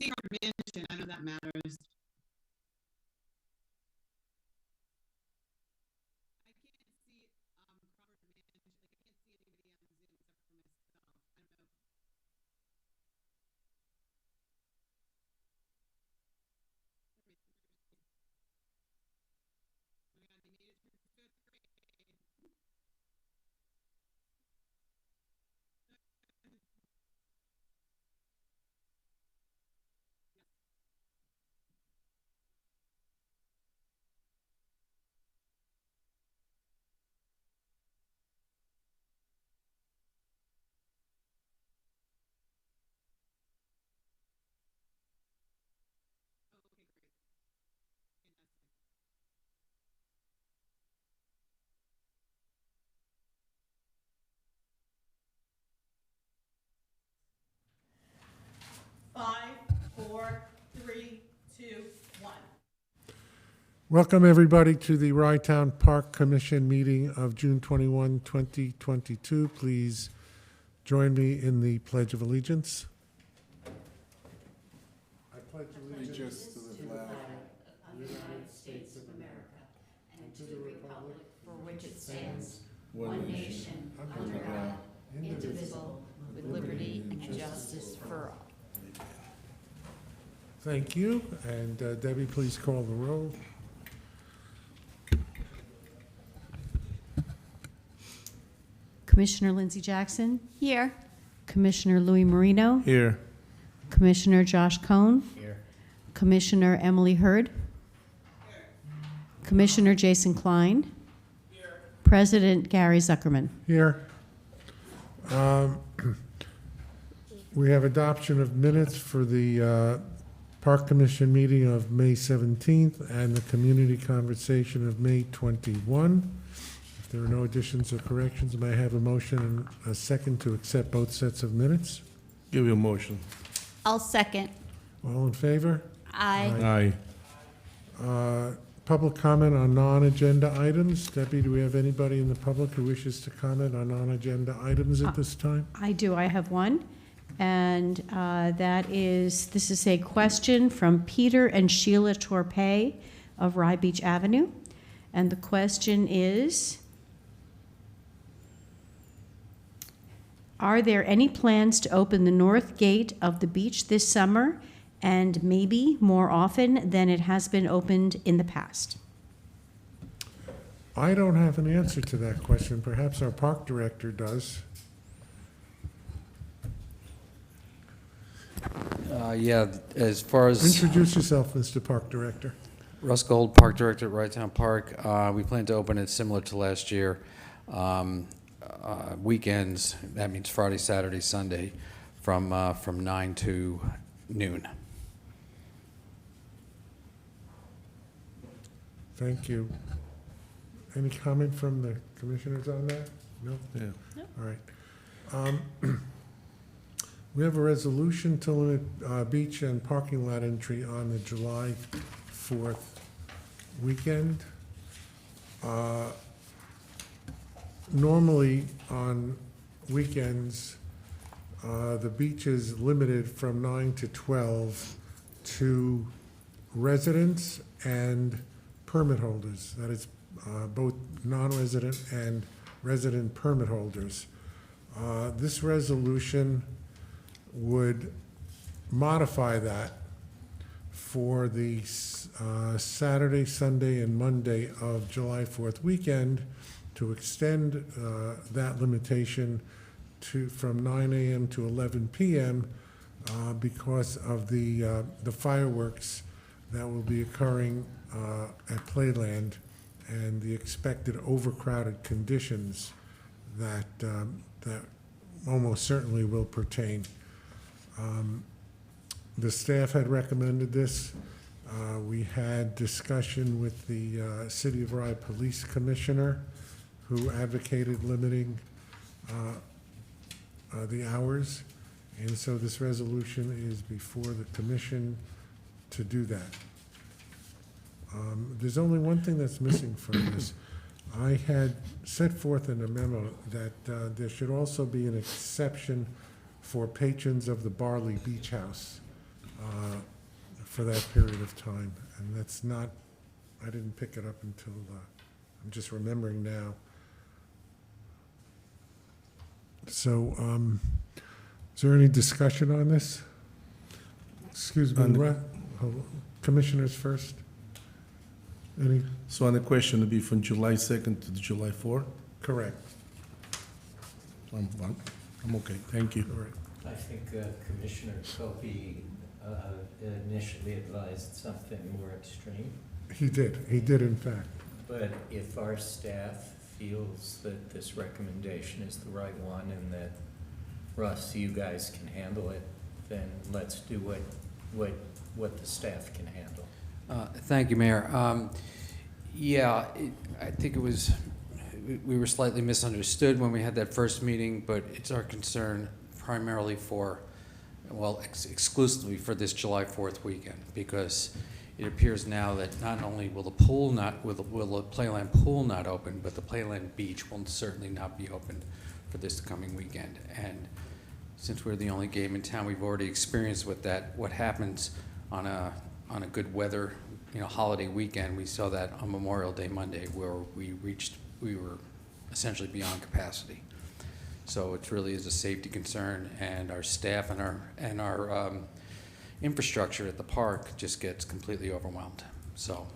see our mansion. I know that matters. I can't see Crawford Mansion. Like I can't see anybody on Zoom except for myself. I don't know. Oh my God, they made it through fifth grade. Oh, okay, great. Fantastic. 5, 4, 3, 2, 1. Welcome, everybody, to the Rye-Town Park Commission meeting of June 21, 2022. Please join me in the Pledge of Allegiance. I pledge allegiance To the flag of the United States of America and to the republic for which it stands, one nation, under God, indivisible, with liberty and justice for all. Thank you. And Debbie, please call the roll. Commissioner Lindsay Jackson. Here. Commissioner Louis Marino. Here. Commissioner Josh Cohn. Here. Commissioner Emily Hurd. Here. Commissioner Jason Klein. Here. President Gary Zuckerman. Here. We have adoption of minutes for the Park Commission meeting of May 17th and the community conversation of May 21. If there are no additions or corrections, may I have a motion and a second to accept both sets of minutes? Give you a motion. I'll second. All in favor? Aye. Aye. Public comment on non-agenda items. Debbie, do we have anybody in the public who wishes to comment on non-agenda items at this time? I do. I have one. And this is a question from Peter and Sheila Torpey of Rye Beach Avenue. And the question is, are there any plans to open the north gate of the beach this summer and maybe more often than it has been opened in the past? I don't have an answer to that question. Perhaps our park director does. Yeah, as far as Introduce yourself, Mr. Park Director. Russ Gold, Park Director at Rye-Town Park, we plan to open it similar to last year. Weekends, that means Friday, Saturday, Sunday, from 9 to noon. Thank you. Any comment from the commissioners on that? No? Yeah. All right. We have a resolution to limit beach and parking lot entry on the July 4th weekend. Normally, on weekends, the beach is limited from 9 to 12 to residents and permit holders. That is both non-resident and resident permit holders. This resolution would modify that for the Saturday, Sunday, and Monday of July 4th weekend to extend that limitation from 9 a.m. to 11 p.m. Because of the fireworks that will be occurring at Playland and the expected overcrowded conditions that almost certainly will pertain. The staff had recommended this. We had discussion with the City of Rye Police Commissioner, who advocated limiting the hours. And so this resolution is before the commission to do that. There's only one thing that's missing from this. I had set forth in a memo that there should also be an exception for patrons of the Barley Beach House. for that period of time. And that's not, I didn't pick it up until, I'm just remembering now. So, is there any discussion on this? Excuse me, On the- commissioners first? Any? So on the question to be from July 2nd to July 4th? Correct. I'm okay, thank you. All right. I think Commissioner Kopi initially advised something more extreme, He did in fact. but if our staff feels that this recommendation is the right one and that, Russ, you guys can handle it, then let's do what the staff can handle. Thank you, Mayor. Yeah, I think it was, we were slightly misunderstood when we had that first meeting, but it's our concern primarily for, well, exclusively for this July 4th weekend, because it appears now that not only will the pool not, will the Playland pool not open, but the Playland beach will certainly not be open for this coming weekend. And since we're the only game in town, we've already experienced with that, what happens on a good weather, holiday weekend. We saw that on Memorial Day Monday, where we were essentially beyond capacity. So it really is a safety concern, and our staff and our infrastructure at the park just gets completely overwhelmed. So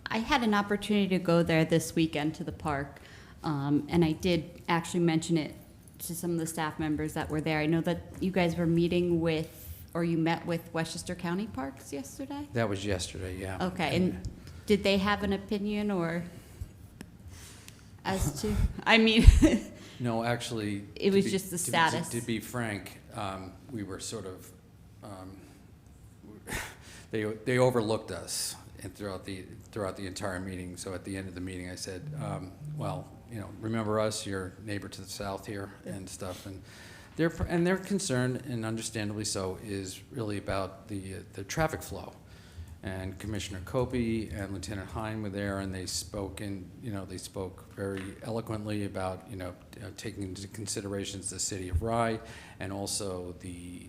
I had an opportunity to go there this weekend to the park, and I did actually mention it to some of the staff members that were there. I know that you guys were meeting with, or you met with Westchester County Parks yesterday? that was yesterday, yeah. Okay, and did they have an opinion or as to, I mean, No, actually. It was just the status. To be frank, we were sort of, they overlooked us and throughout the entire meeting. So at the end of the meeting, I said, well, remember us, your neighbor to the south here and stuff. And their concern, and understandably so, is really about the traffic flow. And Commissioner Kopi and Lieutenant Hine were there, and they spoke they spoke very eloquently about, taking into considerations the city of Rye, and also the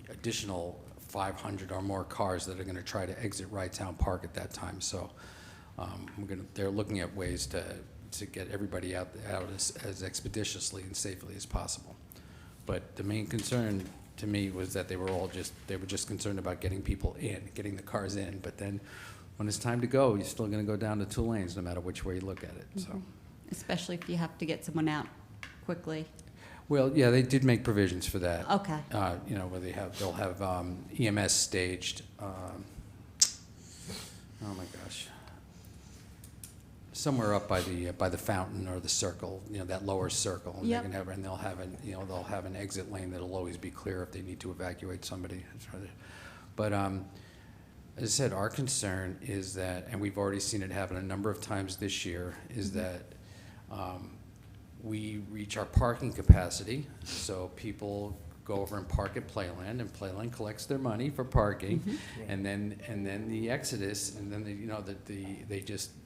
additional 500 or more cars that are going to try to exit Rye Town Park at that time. So they're looking at ways to get everybody out as expeditiously and safely as possible. But the main concern to me was that they were just concerned about getting people in, getting the cars in. But then when it's time to go, you're still going to go down to two lanes no matter which way you look at it. So, especially if you have to get someone out quickly. well, yeah, they did make provisions for that. Okay. Where they'll have EMS staged. Oh my gosh. Somewhere up by the fountain or the circle, that lower circle, and Yep. they'll have an exit lane that'll always be clear if they need to evacuate somebody. But as I said, our concern is that, and we've already seen it happen a number of times this year, is that we reach our parking capacity, so people go over and park at Playland, and Playland collects their money for parking, and then the exodus, and then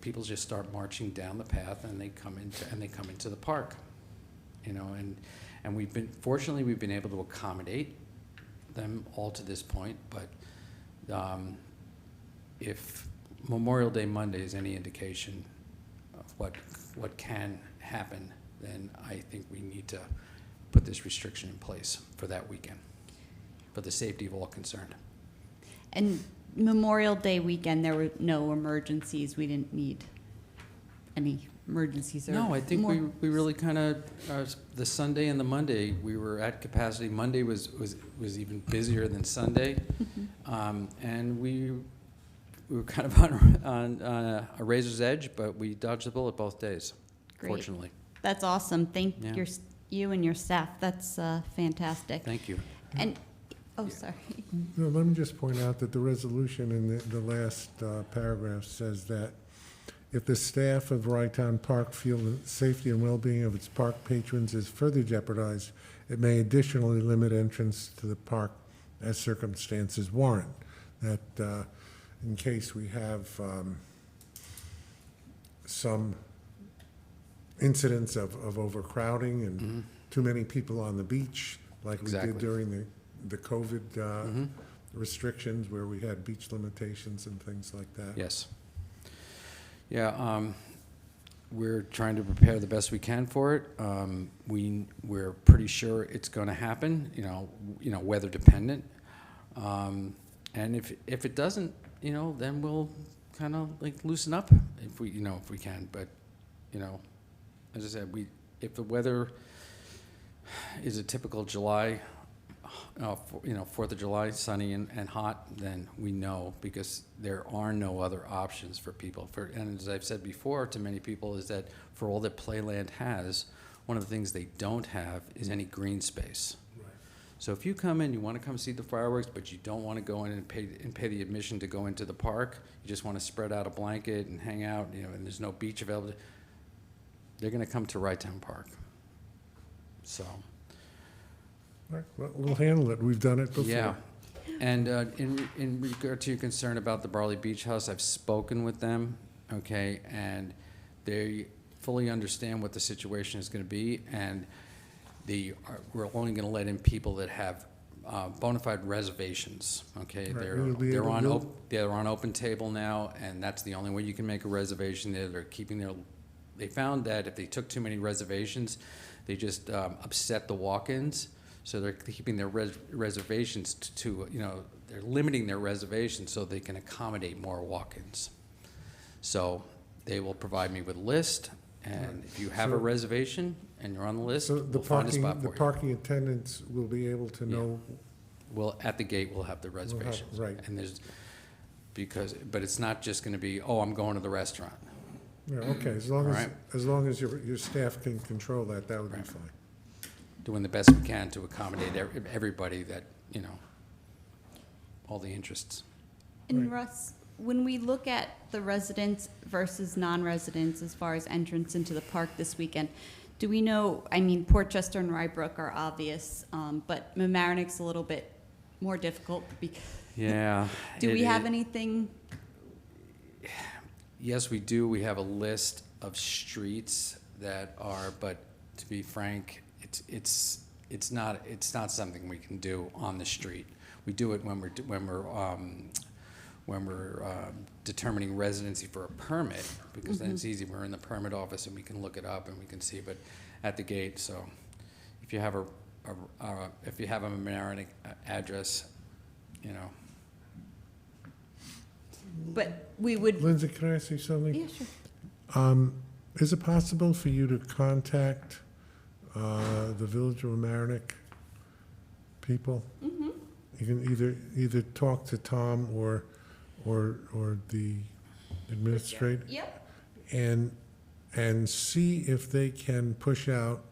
people just start marching down the path, and they come into the park, and fortunately we've been able to accommodate them all to this point, but if Memorial Day Monday is any indication of what can happen, then I think we need to put this restriction in place for that weekend, for the safety of all concerned. And Memorial Day weekend, there were no emergencies. We didn't need any emergencies or No, I think more. we really kind of, the Sunday and the Monday, we were at capacity. Monday was even busier than Sunday. And we were kind of on a razor's edge, but we dodged the bullet both days, Great. fortunately. That's awesome. Thank Yeah. you and your staff. That's fantastic. Thank you. And, Yeah. sorry. No, let me just point out that the resolution in the last paragraph says that if the staff of Rye-Town Park feel the safety and well-being of its park patrons is further jeopardized, it may additionally limit entrance to the park as circumstances warrant. That in case we have some incidents of overcrowding and too many people on the beach, like we Exactly. did during the COVID Mhm. restrictions where we had beach limitations and things like that. Yes. Yeah, we're trying to prepare the best we can for it. We're pretty sure it's going to happen, weather dependent. And if it doesn't, then we'll kind of like loosen up if we can. But, as I said, if the weather is a typical July, 4th of July, sunny and hot, then we know, because there are no other options for people. And as I've said before to many people, is that for all that Playland has, one of the things they don't have is any green space. Right. So if you come in, you want to come see the fireworks, but you don't want to go in and pay the admission to go into the park, you just want to spread out a blanket and hang out, and there's no beach available, they're going to come to Rye Town Park. So. Right, well, we'll handle it. We've done it before. Yeah, and in regard to your concern about the Barley Beach House, I've spoken with them, okay, and they fully understand what the situation is going to be, and we're only going to let in people that have bona fide reservations, okay? Right, They're we'll be they're able- on they're on Open Table now, and that's the only way you can make a reservation. They're keeping their. They found that if they took too many reservations, they just upset the walk-ins. So they're keeping their reservations to, they're limiting their reservations so they can accommodate more walk-ins. So they will provide me with a list, and if you have a So- reservation and you're on the list, So the we'll find a spot the for you. parking attendants will be able to Yeah. know, At the gate, we'll have the reservations. right. And but it's not just gonna be, oh, I'm going to the restaurant. yeah, okay, as long as, Alright. as long as your staff can control that, that would be Right. fine. Doing the best we can to accommodate everybody that, all the interests. And Russ, when we look at the residents versus non-residents as far as entrance into the park this weekend, do we know, Portchester and Rybrook are obvious, but Mamaronec's a little bit more difficult because, Yeah. do we have anything? Yes, we do. We have a list of streets that are, but to be frank, it's not something we can do on the street. We do it when we're determining residency for a permit, because then it's easy. We're in the permit office and we can look it up and we can see. But at the gate, so if you have a Mamaroneck address, But we would, Lindsay, can I ask you something? yeah, sure. Is it possible for you to contact the Village of Mamaroneck people? Mm-hmm. You can either talk to Tom or the administrator Yep. and see if they can push out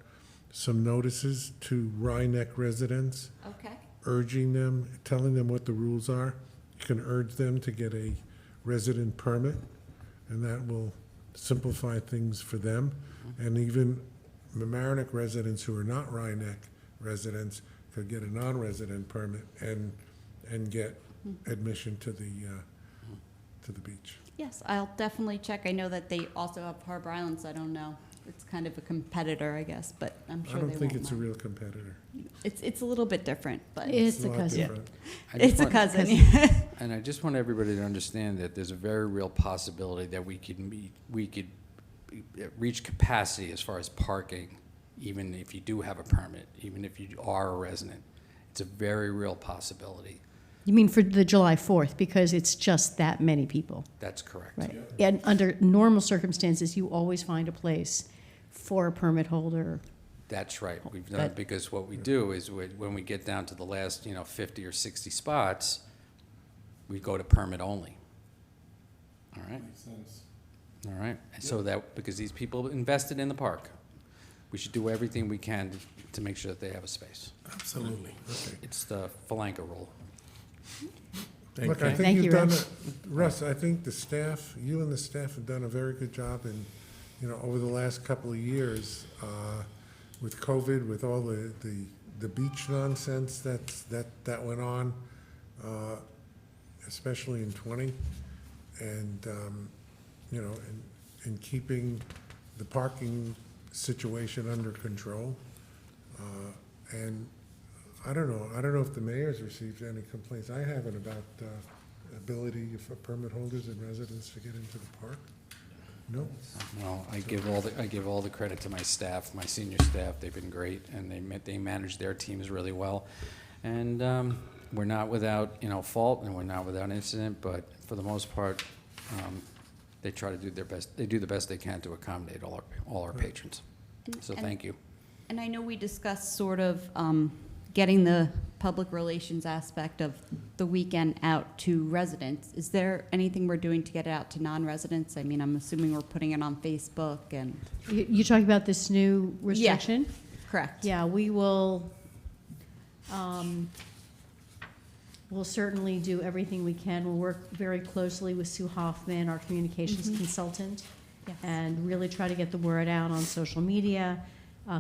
some notices to Rhinebeck residents, Okay. urging them, telling them what the rules are. You can urge them to get a resident permit, and that will simplify things for them. And even Mamaroneck residents who are not Rhinebeck residents could get a non-resident permit and get admission to the beach. Yes, I'll definitely check. I know that they also have Harbor Island, so I don't know. It's kind of a competitor, I guess, but I'm sure I they won't don't think it's a mind. real competitor. It's a little bit different, but It's a a lot cousin. different. I just it's a want- cousin. And I just want everybody to understand that there's a very real possibility that we could reach capacity as far as parking, even if you do have a permit, even if you are a resident. It's a very real possibility. You mean for the July 4th, because it's just that many people, That's correct. right? And under normal circumstances, you always find a place for a permit holder. That's right. We've done But- it because what we do is when we get down to the last, 50 or 60 spots, we go to permit only. All right? Makes sense. All right? And so that, because these people invested in the park, we should do everything we can to make sure that they have a space. Absolutely. Okay. It's the Falanka rule. Look, I Okay. think Thank you've you, done, Russ. Russ, I think the staff, you and the staff have done a very good job in, over the last couple of years, with COVID, with all the beach nonsense that went on, especially in 20, and, in keeping the parking situation under control. And I don't know if the mayor's received any complaints. I haven't about ability for permit holders and residents to get into the park. No? Well, I give all the credit to my staff, my senior staff. They've been great, and they manage their teams really well. And we're not without, fault, and we're not without incident, but for the most part, they try to do their best. They do the best they can to accommodate all our patrons. So thank you. And I know we discussed sort of getting the public relations aspect of the weekend out to residents. Is there anything we're doing to get it out to non-residents? I mean, I'm assuming we're putting it on Facebook and... You talking about this new restriction? Correct. Yeah, we will, we'll certainly do everything we can. We'll work very closely with Sue Hoffman, our communications consultant, Yes. and really try to get the word out on social media.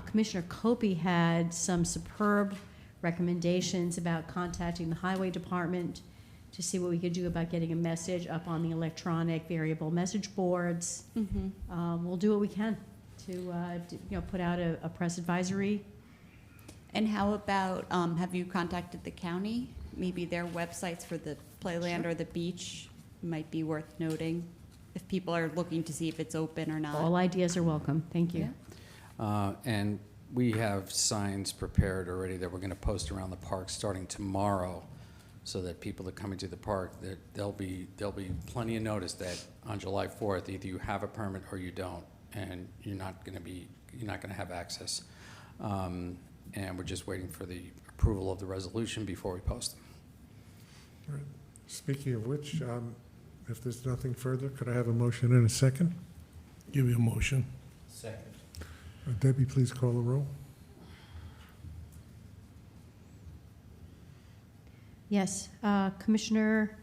Commissioner Copey had some superb recommendations about contacting the highway department to see what we could do about getting a message up on the electronic variable message boards. We'll do what we can to put out a press advisory. And how about, have you contacted the county? Maybe their websites for the playland or the beach might be worth noting if people are looking to see if it's open or not. All ideas are welcome. Thank you. Yeah. And we have signs prepared already that we're going to post around the park starting tomorrow, so that people that come into the park, that there'll be plenty of notice that on July 4th, either you have a permit or you don't, and you're not going to have access. And we're just waiting for the approval of the resolution before we post them. All right. Speaking of which, if there's nothing further, could I have a motion and a second? Give you a motion. Second. Debbie, please call the roll. Yes, Commissioner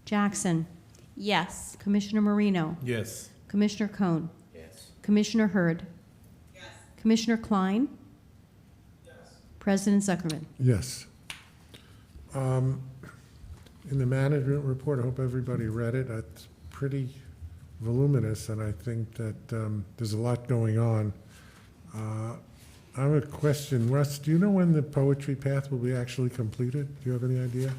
Jackson, Yes. Commissioner Marino, Yes. Commissioner Cohn, Yes. Commissioner Hurd, Yes. Commissioner Klein, President Zuckerman. Yes. In the management report, I hope everybody read it. It's pretty voluminous, and I think that there's a lot going on. I have a question. Russ, do you know when the poetry path will be actually completed? Do you have any idea?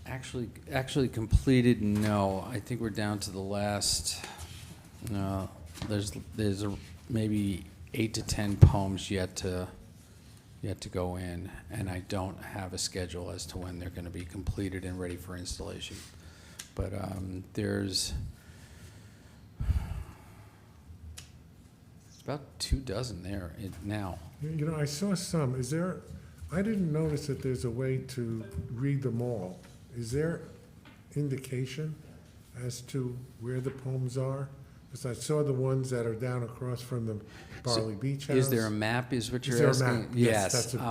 Actually completed, no. I think we're down to the last, no, there's maybe 8 to 10 poems yet to go in, and I don't have a schedule as to when they're going to be completed and ready for installation. But there's about 24 there now. I saw some. I didn't notice that there's a way to read them all. Is there indication as to where the poems are? Because I saw the ones that are down across from the Barley Beach House. Is there a map, is what Is you're there a asking? map? Yes, Yes. that's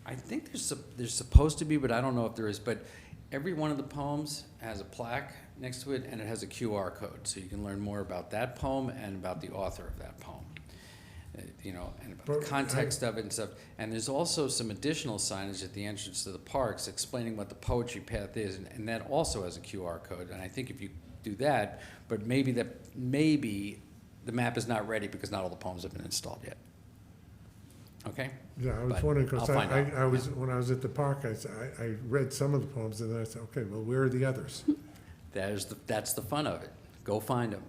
I think there's supposed to be, but I don't know if there is. But every one of the poems has a plaque next to it, and it has a QR code, so you can learn more about that poem and about the author of that poem. And about But the context of it and stuff. And there's also some additional signage at the entrance to the parks explaining what the poetry path is, and that also has a QR code. And I think if you do that, but maybe the map is not ready because not all the poems have been installed yet. Okay? Yeah, I was But wondering, because I'll find out. when I was at the park, I read some of the poems, and then I said, okay, well, where are the others? That's the fun of it. Go find them.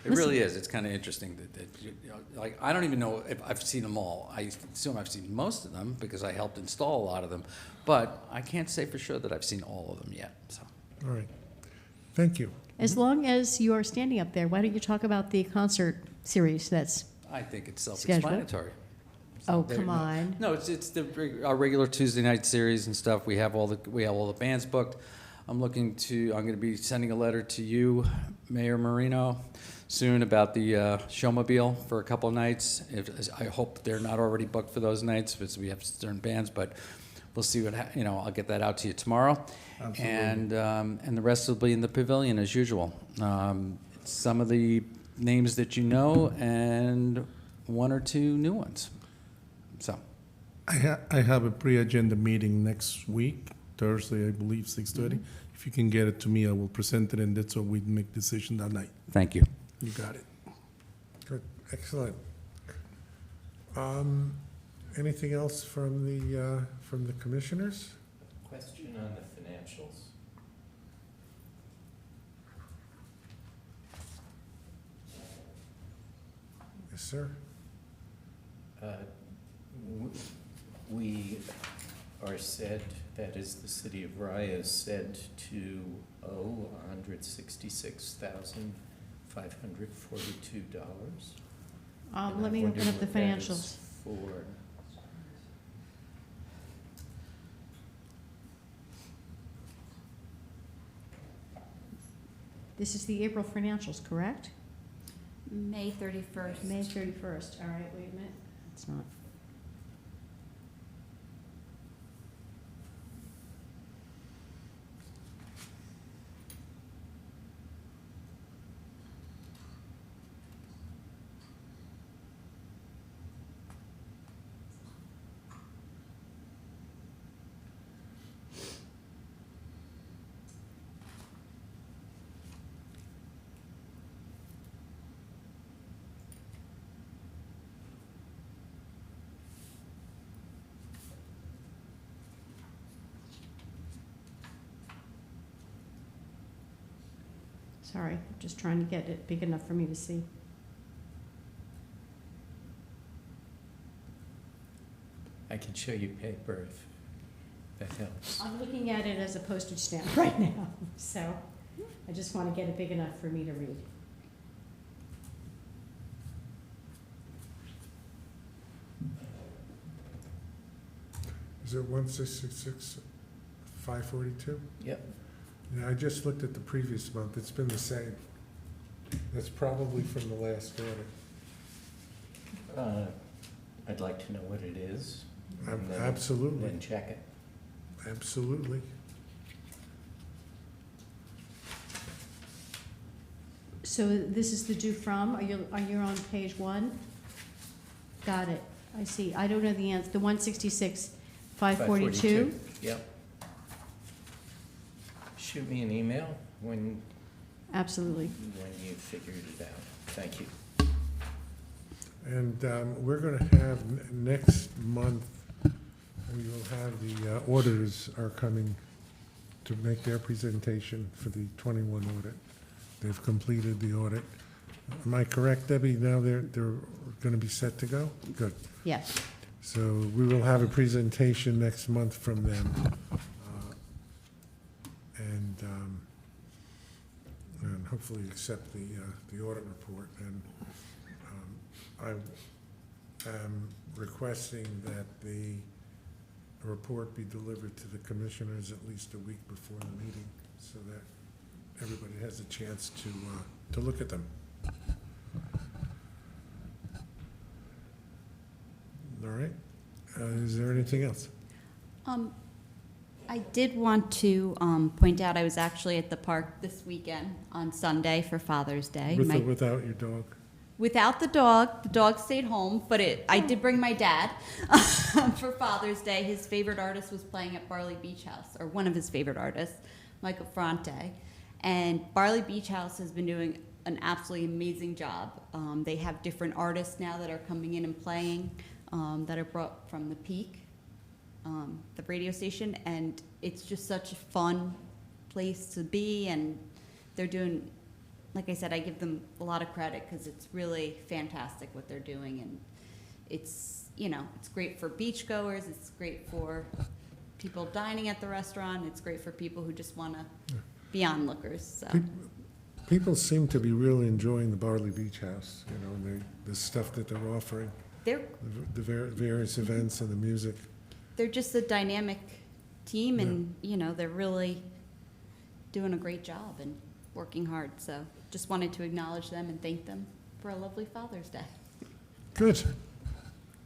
It really is. It's kind of interesting that I don't even know if I've seen them all. I assume I've seen most of them because I helped install a lot of them, but I can't say for sure that I've seen all of them yet. So. All right. Thank you. As long as you are standing up there, why don't you talk about the concert series that's, I think it's self-explanatory. oh, There- come no- on. No, it's our regular Tuesday night series and stuff. We have all the bands booked. I'm going to be sending a letter to you, Mayor Marino, soon about the Showmobile for a couple of nights. I hope they're not already booked for those nights because we have certain bands, but we'll see I'll get that out to you tomorrow. Absolutely. And the rest will be in the pavilion as usual. Some of the names that you know and 1 or 2 new ones. So. I have a pre-agenda meeting next week, Thursday, I believe, 6:30. If you can get it to me, I will present it, and that's what we make decision that night. Thank you. You got it. Good, excellent. Anything else from the commissioners? Question on the financials. Yes, sir. We are said, that is, the city of Rye is said to owe $166,542. Let me open up the financials. For This is the April financials, correct? May 31st. May 31st. All right, wait a minute. It's not. Sorry, I'm just trying to get it big enough for me to see. I can show you paper if that helps. I'm looking at it as a postage stamp right now, so I just want to get it big enough for me to read. Is it 166, 542? Yep. Yeah, I just looked at the previous month, it's been the same. That's probably from the last audit. I'd like to know what it is. and then- Absolutely, Then check it. absolutely. So this is the due from, are you on page 1? Got it, I see. I don't know the answer, the 166, 542? Yep. Shoot me an email when Absolutely. you figured it out. Thank you. And we're going to have, next month, we will have the auditors are coming to make their presentation for the 21 audit. They've completed the audit. Am I correct, Debbie? Now they're going to be set to go? Good. Yes. So we will have a presentation next month from them. And hopefully accept the audit report. And I am requesting that the report be delivered to the commissioners at least a week before the meeting, so that everybody has a chance to look at them. All right. Is there anything else? I did want to point out I was actually at the park this weekend on Sunday for Father's Day. With or without your dog? Without the dog stayed home, but I did bring my dad for Father's Day. His favorite artist was playing at Barley Beach House, or one of his favorite artists, Michael Fronte. And Barley Beach House has been doing an absolutely amazing job. They have different artists now that are coming in and playing that are brought from the Peak, the radio station, and it's just such a fun place to be, and they're doing, like I said, I give them a lot of credit because it's really fantastic what they're doing, and it's, it's great for beachgoers, it's great for people dining at the restaurant, it's great for people who just want to be onlookers, so. People seem to be really enjoying the Barley Beach House, and the stuff that they're offering, They're the various events and the music. they're just a dynamic team, and they're really doing a great job and working hard. So just wanted to acknowledge them and thank them for a lovely Father's Day. Good.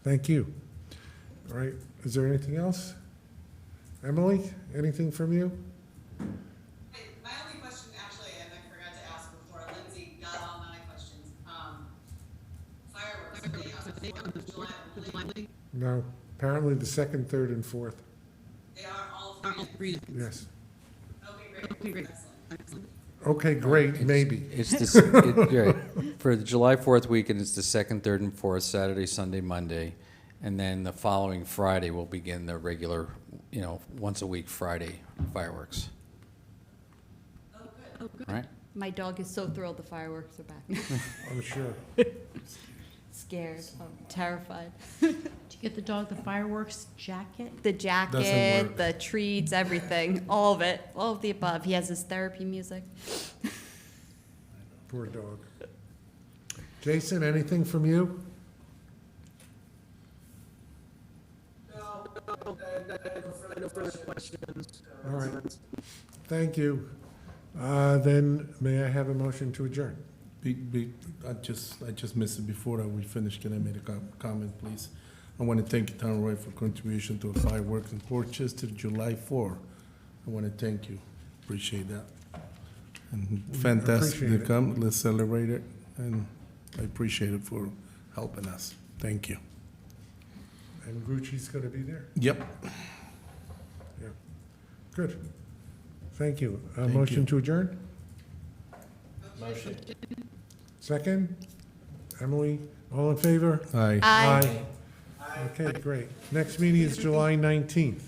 Thank you. All right. Is there anything else? Emily, anything from you? My only question, actually, and I forgot to ask before, Lindsay got all my questions. Fireworks, are they on the July only? No. Apparently the 2nd, 3rd, and 4th. They are all three? Yes. Okay, great. Excellent. Okay, great, It's- maybe. It's right. For the July 4th weekend, it's the second, third, and fourth, Saturday, Sunday, Monday. And then the following Friday will begin the regular, once a week Friday fireworks. Oh, good. Right? My dog is so thrilled the fireworks are back. I'm sure. Scared, terrified. Did you get the dog the fireworks jacket? The Doesn't jacket, work. the treats, everything, all of it, all of the above. He has his therapy music. Poor dog. Jason, anything from you? No further questions. All right. Thank you. Then may I have a motion to adjourn? I just missed it before we finish. Can I make a comment, please? I want to thank Town Roy for contribution to the fireworks in Portchester, July 4. I want to thank you. Appreciate that. And fantastic appreciate to it. come. Let's celebrate it. And I appreciate it for helping us. Thank you. And Gucci's going to be there? Yep. Yeah. Good. Thank you. A Thank motion you. to adjourn? Motion. Second? Emily, all in favor? Aye. Aye. Okay, great. Next meeting is July 19th.